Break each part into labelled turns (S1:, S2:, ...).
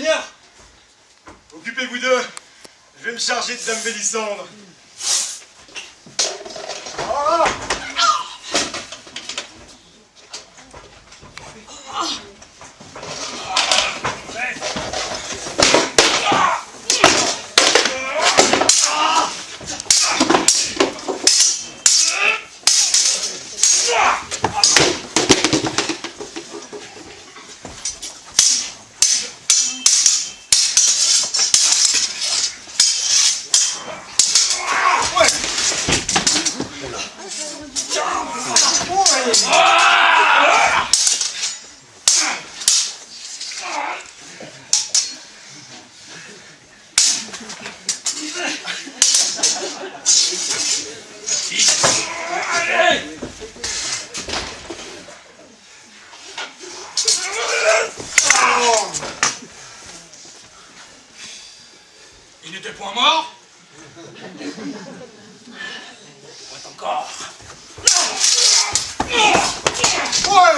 S1: monseigneur. Occupez-vous d'eux. Je vais me charger de Dame Mélissandre. Ah!
S2: Il n'était point mort? Point encore.
S1: Ouais!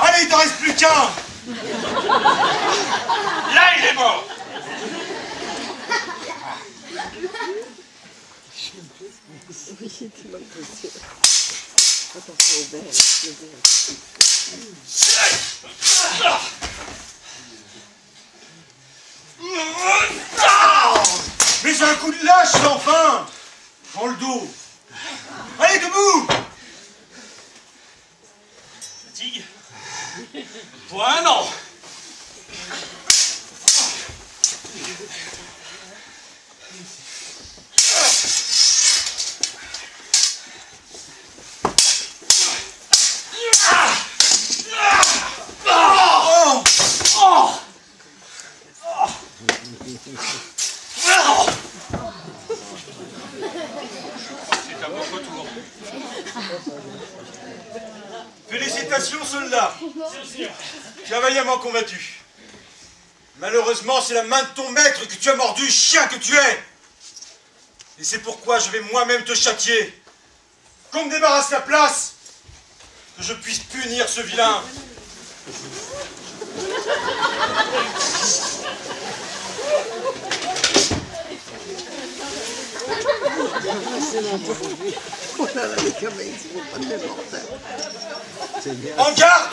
S1: Allez, il t'en reste plus qu'un!
S2: Là, il est mort!
S1: Mais c'est un coup de lâche, enfin! Dans le dos! Allez, debout!
S2: Fatigue? Point non! C'est à votre tour.
S1: Félicitations, soldat! Tu as vaillamment combattu. Malheureusement, c'est la main de ton maître que tu as mordu, chien que tu es! Et c'est pourquoi je vais moi-même te châtier. Qu'on me débarrasse la place, que je puisse punir ce vilain. En garde!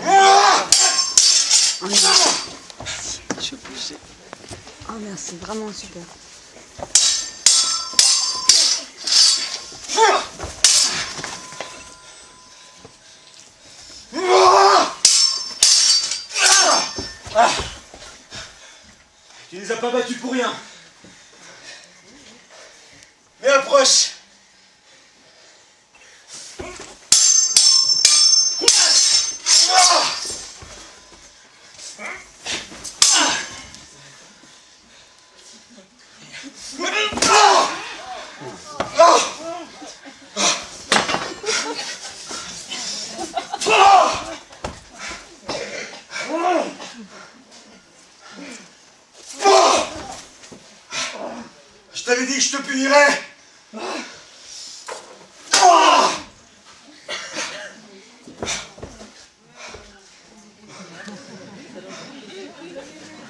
S1: Ah!
S3: Oh merci, vraiment super.
S1: Tu les as pas battus pour rien. Mais approche. Je t'avais dit que je te punirais.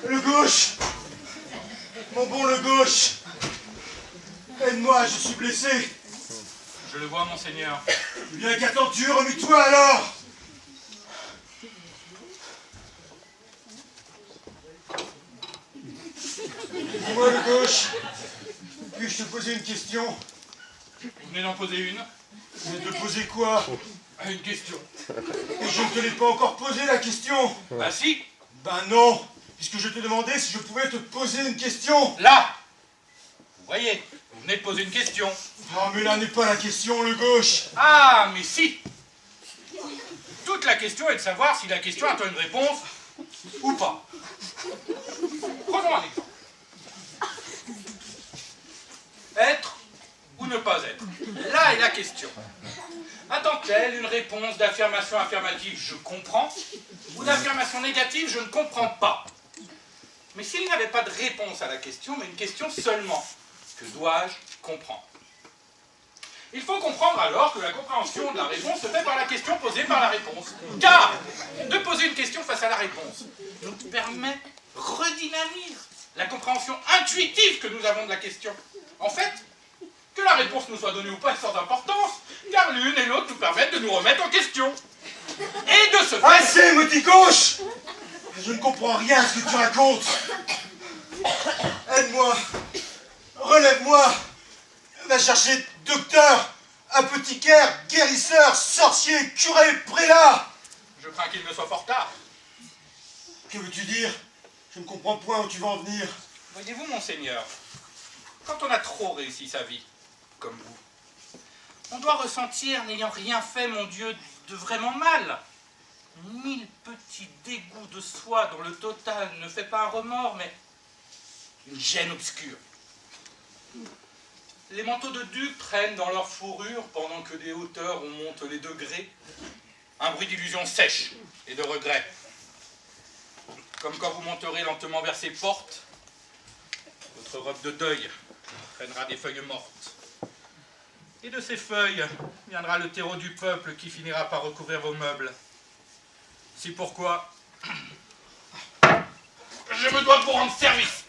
S1: Le gauche. Mon bon le gauche. Aide-moi, je suis blessé.
S2: Je le vois, monseigneur.
S1: Eh bien, qu'attends-tu? Remue-toi alors. Dis-moi le gauche. Puis-je te poser une question?
S2: Vous venez d'en poser une?
S1: Mais te poser quoi?
S2: Une question.
S1: Et je ne te l'ai pas encore posé la question.
S2: Bah si.
S1: Ben non, puisque je te demandais si je pouvais te poser une question.
S2: Là. Vous voyez, vous venez de poser une question.
S1: Oh, mais là n'est pas la question, le gauche.
S2: Ah, mais si. Toute la question est de savoir si la question attend une réponse ou pas. Prenons un exemple. Être ou ne pas être? Là est la question. Attend-elle une réponse d'affirmation affirmative, je comprends, ou d'affirmation négative, je ne comprends pas? Mais s'il n'y avait pas de réponse à la question, mais une question seulement, que dois-je comprendre? Il faut comprendre alors que la compréhension de la réponse se fait par la question posée par la réponse. Car de poser une question face à la réponse nous permet, redynamise la compréhension intuitive que nous avons de la question. En fait, que la réponse nous soit donnée ou pas est sans importance, car l'une et l'autre nous permettent de nous remettre en question. Et de ce fait...
S1: Assez, moitié gauche! Je ne comprends rien à ce que tu racontes. Aide-moi. Relève-moi. Va chercher docteur, apothicaire, guérisseur, sorcier, curé, prélat.
S2: Je crains qu'il ne soit fort tard.
S1: Que veux-tu dire? Je ne comprends point où tu vas en venir.
S2: Voyez-vous, monseigneur, quand on a trop réussi sa vie, comme vous, on doit ressentir, n'ayant rien fait, mon Dieu, de vraiment mal, 1000 petits dégoûts de soi dont le total ne fait pas un remords, mais une gêne obscure. Les manteaux de duc traînent dans leur fourrure pendant que des hauteurs on monte les degrés. Un bruit d'illusion sèche et de regret. Comme quand vous monterez lentement vers ces portes, votre robe de deuil traînera des feuilles mortes. Et de ces feuilles viendra le terreau du peuple qui finira par recouvrir vos meubles. C'est pourquoi je me dois de vous rendre service.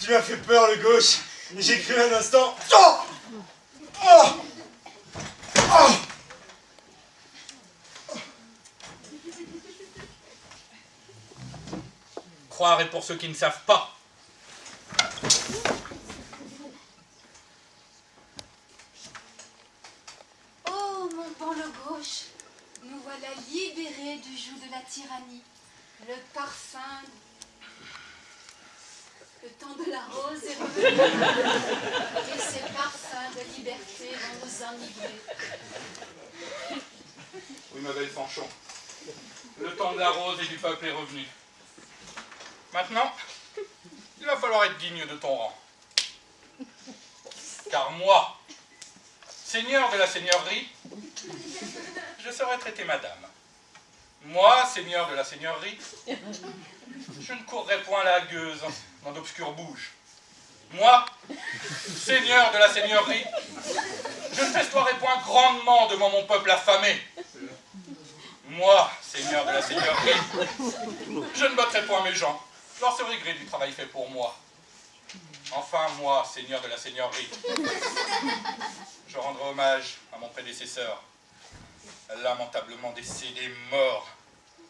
S1: Tu m'as fait peur, le gauche. J'ai cru un instant. Oh! Oh! Oh!
S2: Croire est pour ceux qui ne savent pas.
S3: Oh, mon bon le gauche, nous voilà libérés du joug de la tyrannie. Le parfum, le temps de la rose est revenu. Et ces parfums de liberté vont nous enivrer.
S2: Oui, ma belle Fanchon. Le temps de la rose et du peuple est revenu. Maintenant, il va falloir être digne de ton rang. Car moi, seigneur de la seigneurie, je saurais traiter madame. Moi, seigneur de la seigneurie, je ne courrai point la gueuse dans d'obscures bouges. Moi, seigneur de la seigneurie, je ne festoierai point grandement devant mon peuple affamé. Moi, seigneur de la seigneurie, je ne battrai point mes gens, leur serait gré du travail fait pour moi. Enfin, moi, seigneur de la seigneurie, je rendrai hommage à mon prédécesseur, lamentablement décédé, mort,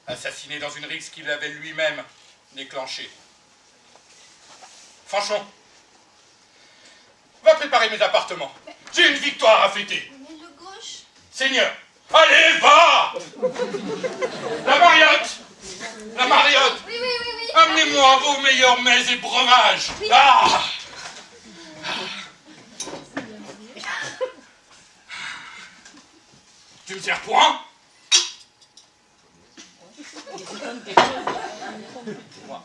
S2: assassiné dans une rixe qu'il avait lui-même déclenchée. Fanchon, va préparer mes appartements. J'ai une victoire à fêter.
S3: Mais le gauche,
S2: Seigneur, allez, va! La Mariotte! La Mariotte!
S3: oui, oui, oui, oui.
S2: Amenez-moi vos meilleurs mets et breuvages! Ah! Tu me sers point? Moi.